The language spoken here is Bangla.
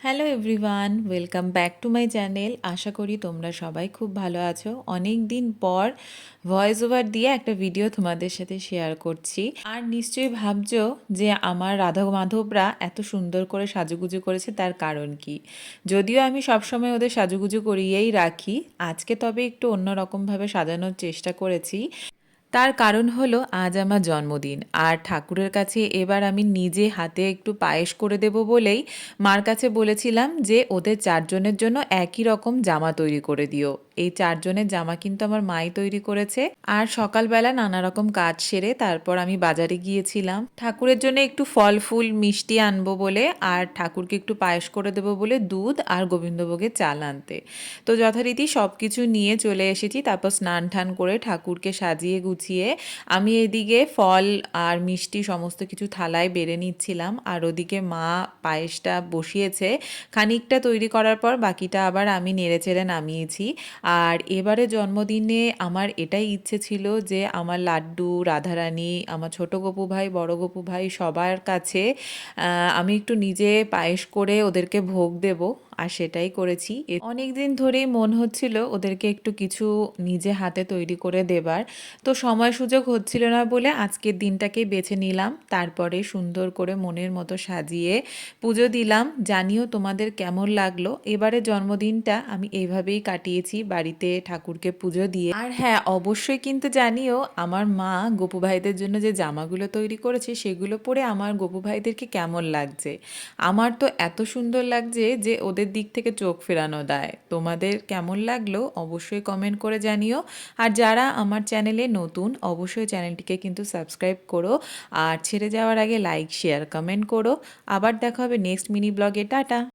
Hello everyone, welcome back to my channel. আশা করি তোমরা সবাই খুব ভালো আছো। অনেক দিন পর ভয়েস ওভার দিয়ে একটা ভিডিও তোমাদের সাথে শেয়ার করছি। আর নিশ্চয়ই ভাবছো যে আমার রাধা মাধবরা এত সুন্দর করে সাজুগুজু করেছে, তার কারণ কি? যদিও আমি সবসময় ওদের সাজুগুজু করিয়েই রাখি, আজকে তবে একটু অন্যরকমভাবে সাজানোর চেষ্টা করেছি। তার কারণ হলো আজ আমার জন্মদিন, আর ঠাকুরের কাছে এবার আমি নিজে হাতে একটু পায়েস করে দেব বলেই মার কাছে বলেছিলাম যে ওদের চারজনের জন্য একই রকম জামা তৈরি করে দিও। এই চারজনের জামা কিন্তু আমার মাই তৈরি করেছে। আর সকালবেলা নানা রকম কাজ সেরে তারপর আমি বাজারে গিয়েছিলাম ঠাকুরের জন্য একটু ফল ফুল মিষ্টি আনবো বলে, আর ঠাকুরকে একটু পায়েস করে দেবো বলে দুধ আর গোবিন্দভোগের চাল আনতে। তো যথারীতি সব কিছু নিয়ে চলে এসেছি। তারপর স্নান টান করে ঠাকুরকে সাজিয়ে গুছিয়ে আমি এদিকে ফল আর মিষ্টি সমস্ত কিছু থালায় বেড়ে নিচ্ছিলাম, আর ওদিকে মা পায়েসটা বসিয়েছে। খানিকটা তৈরি করার পর বাকিটা আবার আমি নেড়েচেড়ে নামিয়েছি। আর এবারে জন্মদিনে আমার এটাই ইচ্ছে ছিল যে আমার লাড্ডু, রাধারানী, আমার ছোট গপু ভাই, বড় গপু ভাই সবার কাছে আমি একটু নিজে পায়েস করে ওদেরকে ভোগ দেব। আর সেটাই করেছি। অনেক দিন ধরেই মন হচ্ছিল ওদেরকে একটু কিছু নিজে হাতে তৈরি করে দেবার, তো সময় সুযোগ হচ্ছিল না বলে আজকের দিনটাকেই বেছে নিলাম। তারপরে সুন্দর করে মনের মতো সাজিয়ে পুজো দিলাম। জানিও তোমাদের কেমন লাগলো। এবারে জন্মদিনটা আমি এইভাবেই কাটিয়েছি, বাড়িতে ঠাকুরকে পুজো দিয়ে। আর হ্যাঁ, অবশ্যই কিন্তু জানিও আমার মা গপু ভাইদের জন্য যে জামাগুলো তৈরি করেছে সেগুলো পরে আমার গপু ভাইদেরকে কেমন লাগছে। আমার তো এত সুন্দর লাগছে যে ওদের দিক থেকে চোখ ফেরানো দেয়। তোমাদের কেমন লাগলো অবশ্যই কমেন্ট করে জানিও। আর যারা আমার চ্যানেলে নতুন অবশ্যই চ্যানেলটিকে কিন্তু সাবস্ক্রাইব করো। আর ছেড়ে যাওয়ার আগে লাইক, শেয়ার, কমেন্ট করো। আবার দেখা হবে নেক্সট মিনি ব্লগে। টাটা।